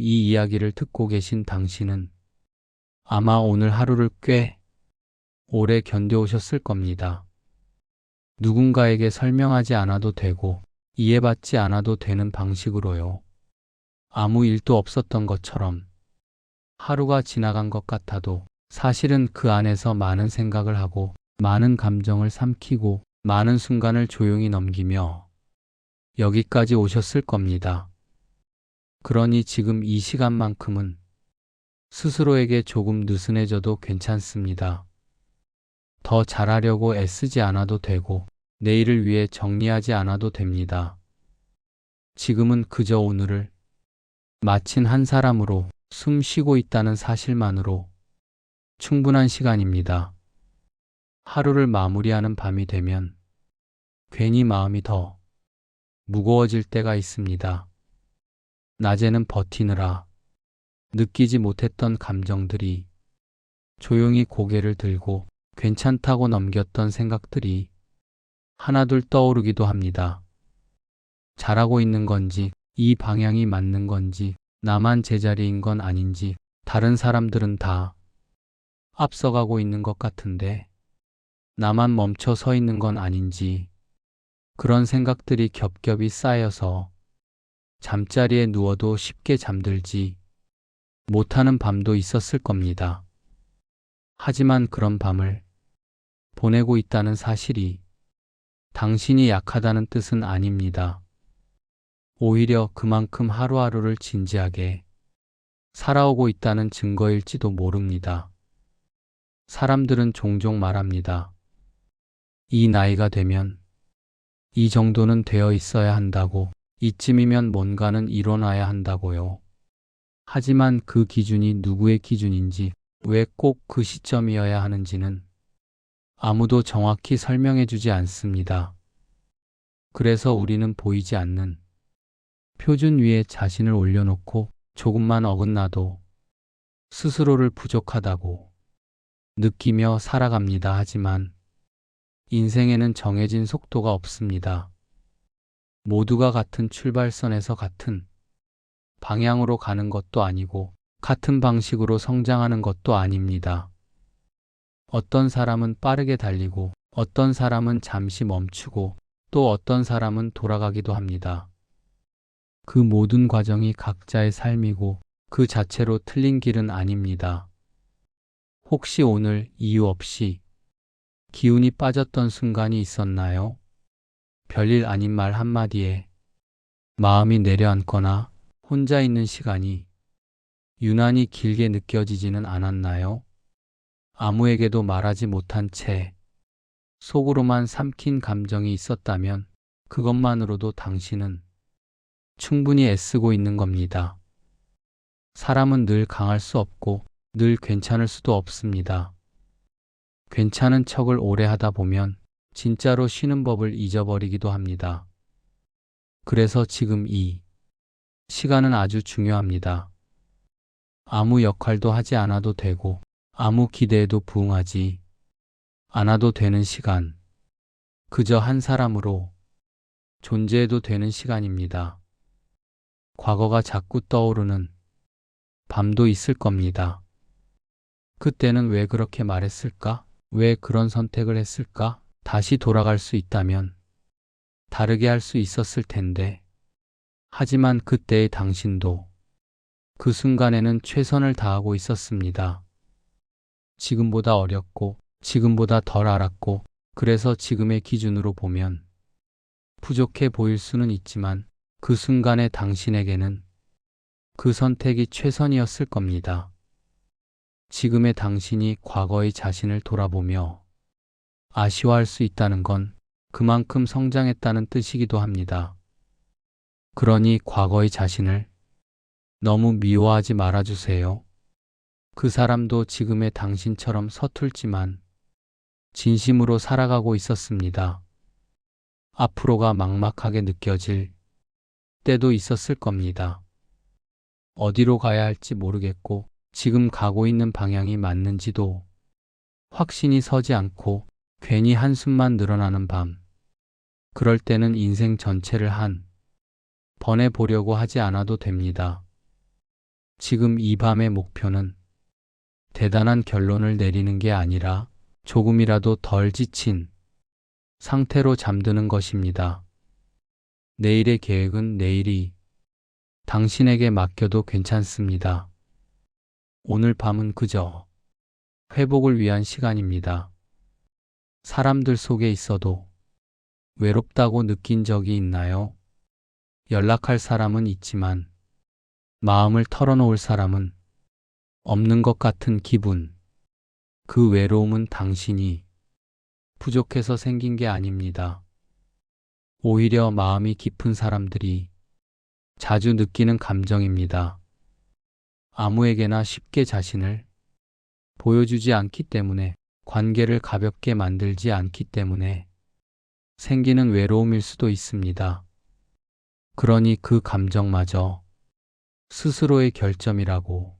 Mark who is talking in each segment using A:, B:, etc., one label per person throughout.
A: 이 이야기를 듣고 계신 당신은 아마 오늘 하루를 꽤 오래 견뎌오셨을 겁니다. 누군가에게 설명하지 않아도 되고 이해받지 않아도 되는 방식으로요. 아무 일도 없었던 것처럼 하루가 지나간 것 같아도 사실은 그 안에서 많은 생각을 하고 많은 감정을 삼키고 많은 순간을 조용히 넘기며 여기까지 오셨을 겁니다. 그러니 지금 이 시간만큼은 스스로에게 조금 느슨해져도 괜찮습니다. 더 잘하려고 애쓰지 않아도 되고 내일을 위해 정리하지 않아도 됩니다. 지금은 그저 오늘을 마친 한 사람으로 숨 쉬고 있다는 사실만으로 충분한 시간입니다. 하루를 마무리하는 밤이 되면 괜히 마음이 더 무거워질 때가 있습니다. 낮에는 버티느라 느끼지 못했던 감정들이 조용히 고개를 들고 괜찮다고 넘겼던 생각들이 하나둘 떠오르기도 합니다. 잘하고 있는 건지, 이 방향이 맞는 건지, 나만 제자리인 건 아닌지, 다른 사람들은 다 앞서가고 있는 것 같은데 나만 멈춰 서 있는 건 아닌지, 그런 생각들이 겹겹이 쌓여서 잠자리에 누워도 쉽게 잠들지 못하는 밤도 있었을 겁니다. 하지만 그런 밤을 보내고 있다는 사실이 당신이 약하다는 뜻은 아닙니다. 오히려 그만큼 하루하루를 진지하게 살아오고 있다는 증거일지도 모릅니다. 사람들은 종종 말합니다. 이 나이가 되면 이 정도는 되어 있어야 한다고, 이쯤이면 뭔가는 일어나야 한다고요. 하지만 그 기준이 누구의 기준인지, 왜 꼭 그 시점이어야 하는지는 아무도 정확히 설명해 주지 않습니다. 그래서 우리는 보이지 않는 표준 위에 자신을 올려놓고 조금만 어긋나도 스스로를 부족하다고 느끼며 살아갑니다. 하지만 인생에는 정해진 속도가 없습니다. 모두가 같은 출발선에서 같은 방향으로 가는 것도 아니고 같은 방식으로 성장하는 것도 아닙니다. 어떤 사람은 빠르게 달리고 어떤 사람은 잠시 멈추고 또 어떤 사람은 돌아가기도 합니다. 그 모든 과정이 각자의 삶이고 그 자체로 틀린 길은 아닙니다. 혹시 오늘 이유 없이 기운이 빠졌던 순간이 있었나요? 별일 아닌 말 한마디에 마음이 내려앉거나 혼자 있는 시간이 유난히 길게 느껴지지는 않았나요? 아무에게도 말하지 못한 채 속으로만 삼킨 감정이 있었다면 그것만으로도 당신은 충분히 애쓰고 있는 겁니다. 사람은 늘 강할 수 없고 늘 괜찮을 수도 없습니다. 괜찮은 척을 오래 하다 보면 진짜로 쉬는 법을 잊어버리기도 합니다. 그래서 지금 이 시간은 아주 중요합니다. 아무 역할도 하지 않아도 되고 아무 기대에도 부응하지 않아도 되는 시간. 그저 한 사람으로 존재해도 되는 시간입니다. 과거가 자꾸 떠오르는 밤도 있을 겁니다. 그때는 왜 그렇게 말했을까? 왜 그런 선택을 했을까? 다시 돌아갈 수 있다면 다르게 할 수 있었을 텐데. 하지만 그때의 당신도 그 순간에는 최선을 다하고 있었습니다. 지금보다 어렸고 지금보다 덜 알았고 그래서 지금의 기준으로 보면 부족해 보일 수는 있지만 그 순간의 당신에게는 그 선택이 최선이었을 겁니다. 지금의 당신이 과거의 자신을 돌아보며 아쉬워할 수 있다는 건 그만큼 성장했다는 뜻이기도 합니다. 그러니 과거의 자신을 너무 미워하지 말아주세요. 그 사람도 지금의 당신처럼 서툴지만 진심으로 살아가고 있었습니다. 앞으로가 막막하게 느껴질 때도 있었을 겁니다. 어디로 가야 할지 모르겠고 지금 가고 있는 방향이 맞는지도 확신이 서지 않고 괜히 한숨만 늘어나는 밤. 그럴 때는 인생 전체를 한 번에 보려고 하지 않아도 됩니다. 지금 이 밤의 목표는 대단한 결론을 내리는 게 아니라 조금이라도 덜 지친 상태로 잠드는 것입니다. 내일의 계획은 내일이 당신에게 맡겨도 괜찮습니다. 오늘 밤은 그저 회복을 위한 시간입니다. 사람들 속에 있어도 외롭다고 느낀 적이 있나요? 연락할 사람은 있지만 마음을 털어놓을 사람은 없는 것 같은 기분. 그 외로움은 당신이 부족해서 생긴 게 아닙니다. 오히려 마음이 깊은 사람들이 자주 느끼는 감정입니다. 아무에게나 쉽게 자신을 보여주지 않기 때문에, 관계를 가볍게 만들지 않기 때문에 생기는 외로움일 수도 있습니다. 그러니 그 감정마저 스스로의 결점이라고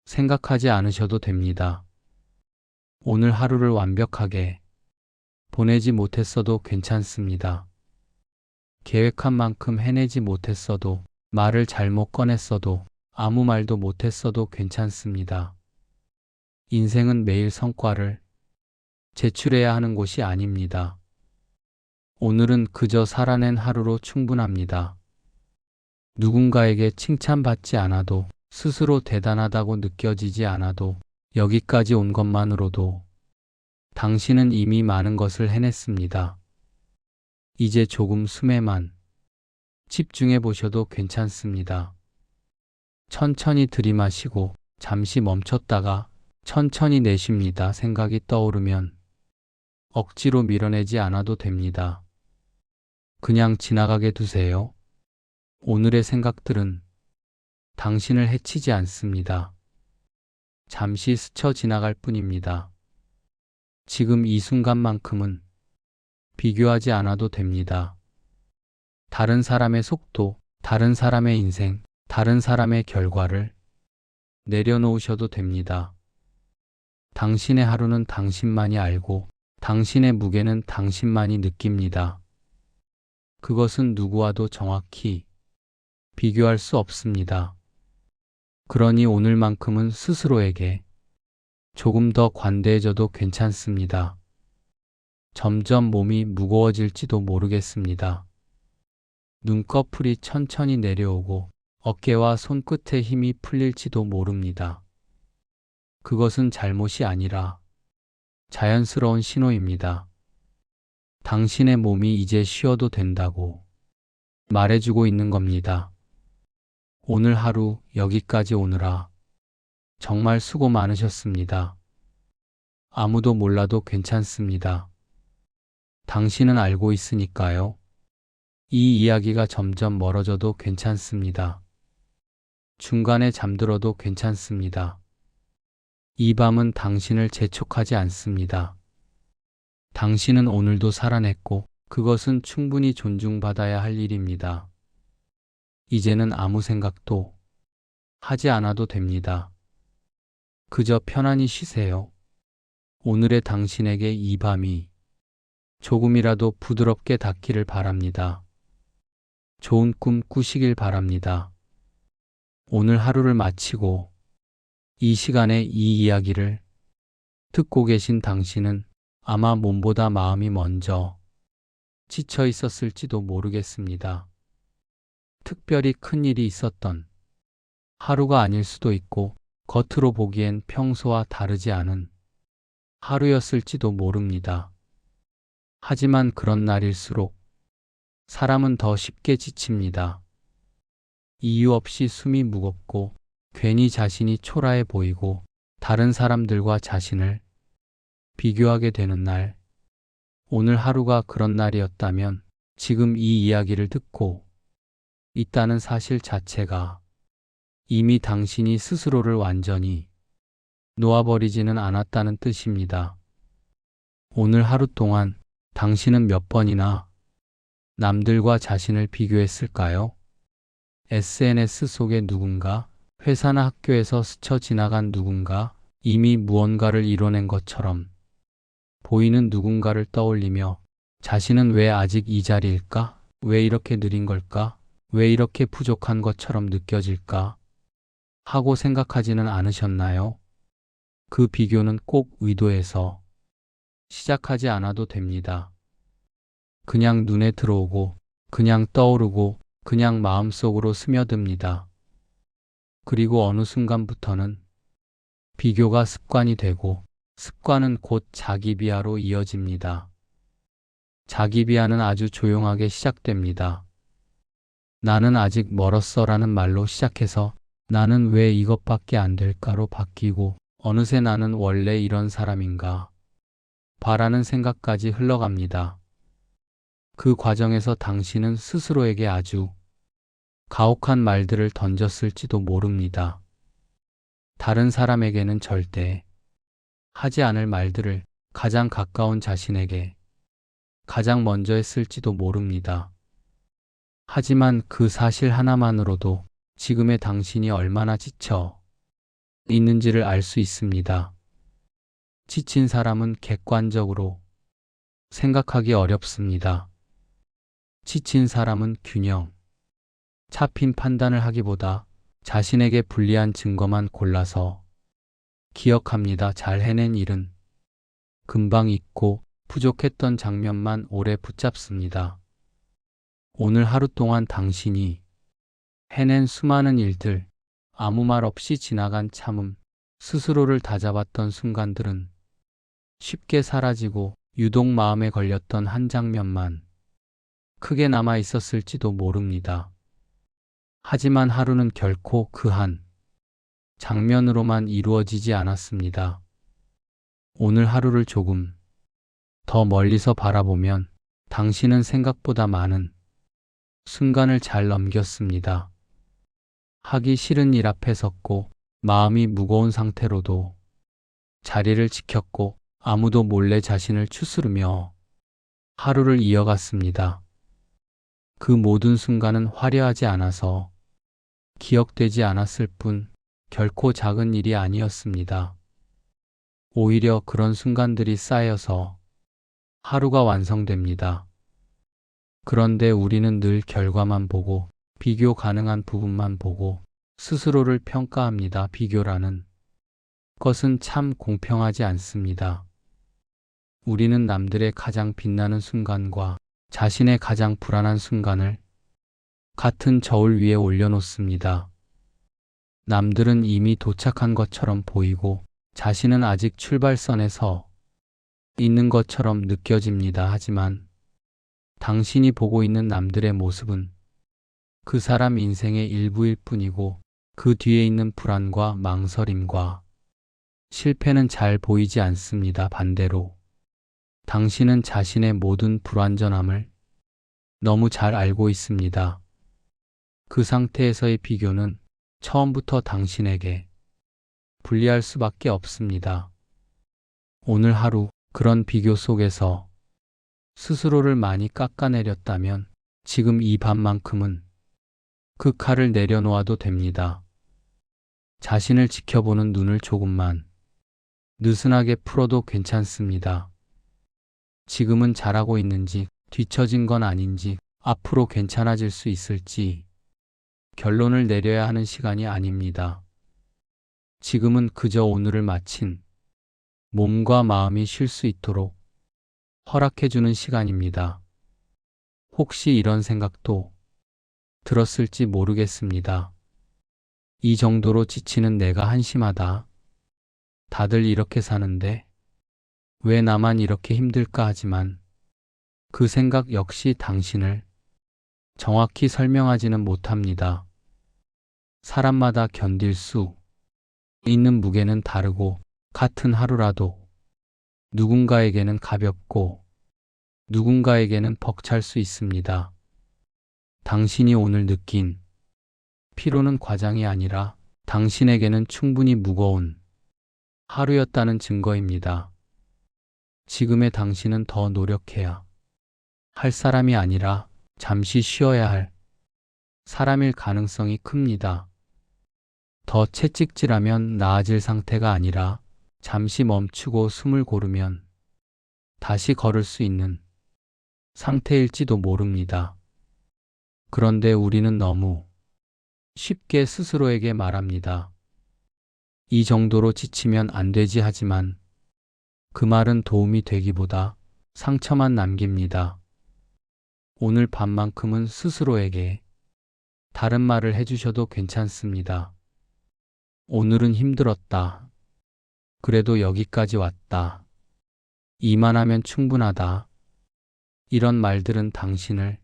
A: 생각하지 않으셔도 됩니다. 오늘 하루를 완벽하게 보내지 못했어도 괜찮습니다. 계획한 만큼 해내지 못했어도, 말을 잘못 꺼냈어도, 아무 말도 못했어도 괜찮습니다. 인생은 매일 성과를 제출해야 하는 곳이 아닙니다. 오늘은 그저 살아낸 하루로 충분합니다. 누군가에게 칭찬받지 않아도, 스스로 대단하다고 느껴지지 않아도, 여기까지 온 것만으로도 당신은 이미 많은 것을 해냈습니다. 이제 조금 숨에만 집중해 보셔도 괜찮습니다. 천천히 들이마시고 잠시 멈췄다가 천천히 내쉽니다. 생각이 떠오르면 억지로 밀어내지 않아도 됩니다. 그냥 지나가게 두세요. 오늘의 생각들은 당신을 해치지 않습니다. 잠시 스쳐 지나갈 뿐입니다. 지금 이 순간만큼은 비교하지 않아도 됩니다. 다른 사람의 속도, 다른 사람의 인생, 다른 사람의 결과를 내려놓으셔도 됩니다. 당신의 하루는 당신만이 알고, 당신의 무게는 당신만이 느낍니다. 그것은 누구와도 정확히 비교할 수 없습니다. 그러니 오늘만큼은 스스로에게 조금 더 관대해져도 괜찮습니다. 점점 몸이 무거워질지도 모르겠습니다. 눈꺼풀이 천천히 내려오고 어깨와 손끝에 힘이 풀릴지도 모릅니다. 그것은 잘못이 아니라 자연스러운 신호입니다. 당신의 몸이 이제 쉬어도 된다고 말해주고 있는 겁니다. 오늘 하루 여기까지 오느라 정말 수고 많으셨습니다. 아무도 몰라도 괜찮습니다. 당신은 알고 있으니까요. 이 이야기가 점점 멀어져도 괜찮습니다. 중간에 잠들어도 괜찮습니다. 이 밤은 당신을 재촉하지 않습니다. 당신은 오늘도 살아냈고, 그것은 충분히 존중받아야 할 일입니다. 이제는 아무 생각도 하지 않아도 됩니다. 그저 편안히 쉬세요. 오늘의 당신에게 이 밤이 조금이라도 부드럽게 닿기를 바랍니다. 좋은 꿈 꾸시길 바랍니다. 오늘 하루를 마치고 이 시간에 이 이야기를 듣고 계신 당신은 아마 몸보다 마음이 먼저 지쳐 있었을지도 모르겠습니다. 특별히 큰 일이 있었던 하루가 아닐 수도 있고, 겉으로 보기엔 평소와 다르지 않은 하루였을지도 모릅니다. 하지만 그런 날일수록 사람은 더 쉽게 지칩니다. 이유 없이 숨이 무겁고, 괜히 자신이 초라해 보이고, 다른 사람들과 자신을 비교하게 되는 날. 오늘 하루가 그런 날이었다면 지금 이 이야기를 듣고 있다는 사실 자체가 이미 당신이 스스로를 완전히 놓아버리지는 않았다는 뜻입니다. 오늘 하루 동안 당신은 몇 번이나 남들과 자신을 비교했을까요? SNS 속의 누군가, 회사나 학교에서 스쳐 지나간 누군가, 이미 무언가를 이뤄낸 것처럼 보이는 누군가를 떠올리며 자신은 왜 아직 이 자리일까? 왜 이렇게 느린 걸까? 왜 이렇게 부족한 것처럼 느껴질까? 하고 생각하지는 않으셨나요? 그 비교는 꼭 의도해서 시작하지 않아도 됩니다. 그냥 눈에 들어오고, 그냥 떠오르고, 그냥 마음속으로 스며듭니다. 그리고 어느 순간부터는 비교가 습관이 되고, 습관은 곧 자기 비하로 이어집니다. 자기 비하는 아주 조용하게 시작됩니다. 나는 아직 멀었어 라는 말로 시작해서 나는 왜 이것밖에 안 될까로 바뀌고 어느새 나는 원래 이런 사람인가 바라는 생각까지 흘러갑니다. 그 과정에서 당신은 스스로에게 아주 가혹한 말들을 던졌을지도 모릅니다. 다른 사람에게는 절대 하지 않을 말들을 가장 가까운 자신에게 가장 먼저 했을지도 모릅니다. 하지만 그 사실 하나만으로도 지금의 당신이 얼마나 지쳐 있는지를 알 수 있습니다. 지친 사람은 객관적으로 생각하기 어렵습니다. 지친 사람은 균형 잡힌 판단을 하기보다 자신에게 불리한 증거만 골라서 기억합니다. 잘 해낸 일은 금방 잊고 부족했던 장면만 오래 붙잡습니다. 오늘 하루 동안 당신이 해낸 수많은 일들, 아무 말 없이 지나간 참음, 스스로를 다잡았던 순간들은 쉽게 사라지고 유독 마음에 걸렸던 한 장면만 크게 남아 있었을지도 모릅니다. 하지만 하루는 결코 그 한 장면으로만 이루어지지 않았습니다. 오늘 하루를 조금 더 멀리서 바라보면 당신은 생각보다 많은 순간을 잘 넘겼습니다. 하기 싫은 일 앞에 섰고 마음이 무거운 상태로도 자리를 지켰고 아무도 몰래 자신을 추스르며 하루를 이어갔습니다. 그 모든 순간은 화려하지 않아서 기억되지 않았을 뿐 결코 작은 일이 아니었습니다. 오히려 그런 순간들이 쌓여서 하루가 완성됩니다. 그런데 우리는 늘 결과만 보고 비교 가능한 부분만 보고 스스로를 평가합니다. 비교라는 것은 참 공평하지 않습니다. 우리는 남들의 가장 빛나는 순간과 자신의 가장 불안한 순간을 같은 저울 위에 올려놓습니다. 남들은 이미 도착한 것처럼 보이고 자신은 아직 출발선에서 있는 것처럼 느껴집니다. 하지만 당신이 보고 있는 남들의 모습은 그 사람 인생의 일부일 뿐이고 그 뒤에 있는 불안과 망설임과 실패는 잘 보이지 않습니다. 반대로 당신은 자신의 모든 불완전함을 너무 잘 알고 있습니다. 그 상태에서의 비교는 처음부터 당신에게 불리할 수밖에 없습니다. 오늘 하루 그런 비교 속에서 스스로를 많이 깎아내렸다면 지금 이 밤만큼은 그 칼을 내려놓아도 됩니다. 자신을 지켜보는 눈을 조금만 느슨하게 풀어도 괜찮습니다. 지금은 잘하고 있는지, 뒤처진 건 아닌지, 앞으로 괜찮아질 수 있을지 결론을 내려야 하는 시간이 아닙니다. 지금은 그저 오늘을 마친 몸과 마음이 쉴 수 있도록 허락해주는 시간입니다. 혹시 이런 생각도 들었을지 모르겠습니다. 이 정도로 지치는 내가 한심하다. 다들 이렇게 사는데 왜 나만 이렇게 힘들까 하지만 그 생각 역시 당신을 정확히 설명하지는 못합니다. 사람마다 견딜 수 있는 무게는 다르고 같은 하루라도 누군가에게는 가볍고 누군가에게는 벅찰 수 있습니다. 당신이 오늘 느낀 피로는 과장이 아니라 당신에게는 충분히 무거운 하루였다는 증거입니다. 지금의 당신은 더 노력해야 할 사람이 아니라 잠시 쉬어야 할 사람일 가능성이 큽니다. 더 채찍질하면 나아질 상태가 아니라 잠시 멈추고 숨을 고르면 다시 걸을 수 있는 상태일지도 모릅니다. 그런데 우리는 너무 쉽게 스스로에게 말합니다. 이 정도로 지치면 안 되지 하지만 그 말은 도움이 되기보다 상처만 남깁니다. 오늘 밤만큼은 스스로에게 다른 말을 해주셔도 괜찮습니다. 오늘은 힘들었다. 그래도 여기까지 왔다. 이만하면 충분하다. 이런 말들은 당신을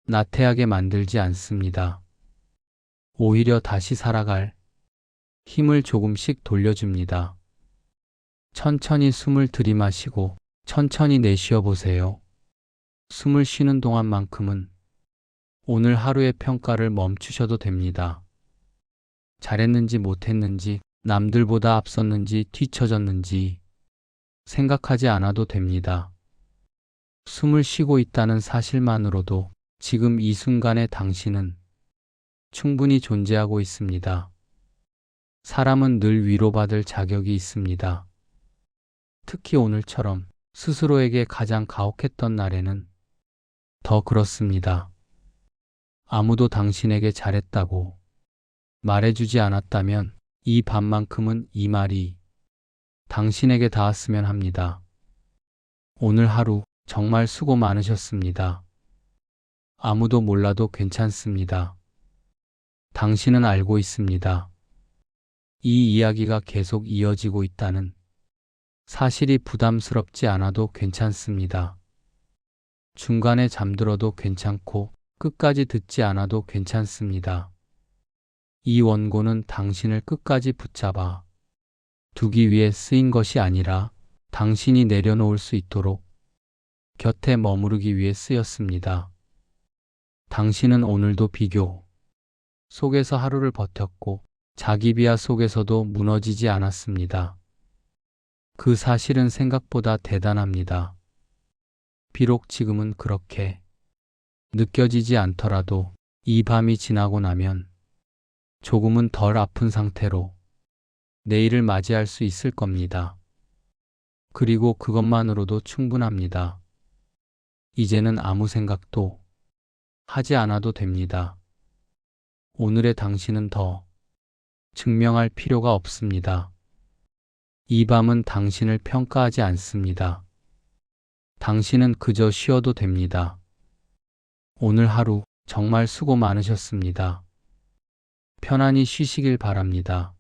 A: 나태하게 만들지 않습니다. 오히려 다시 살아갈 힘을 조금씩 돌려줍니다. 천천히 숨을 들이마시고 천천히 내쉬어 보세요. 숨을 쉬는 동안만큼은 오늘 하루의 평가를 멈추셔도 됩니다. 잘했는지 못했는지, 남들보다 앞섰는지 뒤처졌는지 생각하지 않아도 됩니다. 숨을 쉬고 있다는 사실만으로도 지금 이 순간의 당신은 충분히 존재하고 있습니다. 사람은 늘 위로받을 자격이 있습니다. 특히 오늘처럼 스스로에게 가장 가혹했던 날에는 더 그렇습니다. 아무도 당신에게 잘했다고 말해주지 않았다면 이 밤만큼은 이 말이 당신에게 닿았으면 합니다. 오늘 하루 정말 수고 많으셨습니다. 아무도 몰라도 괜찮습니다. 당신은 알고 있습니다. 이 이야기가 계속 이어지고 있다는 사실이 부담스럽지 않아도 괜찮습니다. 중간에 잠들어도 괜찮고 끝까지 듣지 않아도 괜찮습니다. 이 원고는 당신을 끝까지 붙잡아 두기 위해 쓰인 것이 아니라 당신이 내려놓을 수 있도록 곁에 머무르기 위해 쓰였습니다. 당신은 오늘도 비교 속에서 하루를 버텼고 자기 비하 속에서도 무너지지 않았습니다. 그 사실은 생각보다 대단합니다. 비록 지금은 그렇게 느껴지지 않더라도 이 밤이 지나고 나면 조금은 덜 아픈 상태로 내일을 맞이할 수 있을 겁니다. 그리고 그것만으로도 충분합니다. 이제는 아무 생각도 하지 않아도 됩니다. 오늘의 당신은 더 증명할 필요가 없습니다. 이 밤은 당신을 평가하지 않습니다. 당신은 그저 쉬어도 됩니다. 오늘 하루 정말 수고 많으셨습니다. 편안히 쉬시길 바랍니다.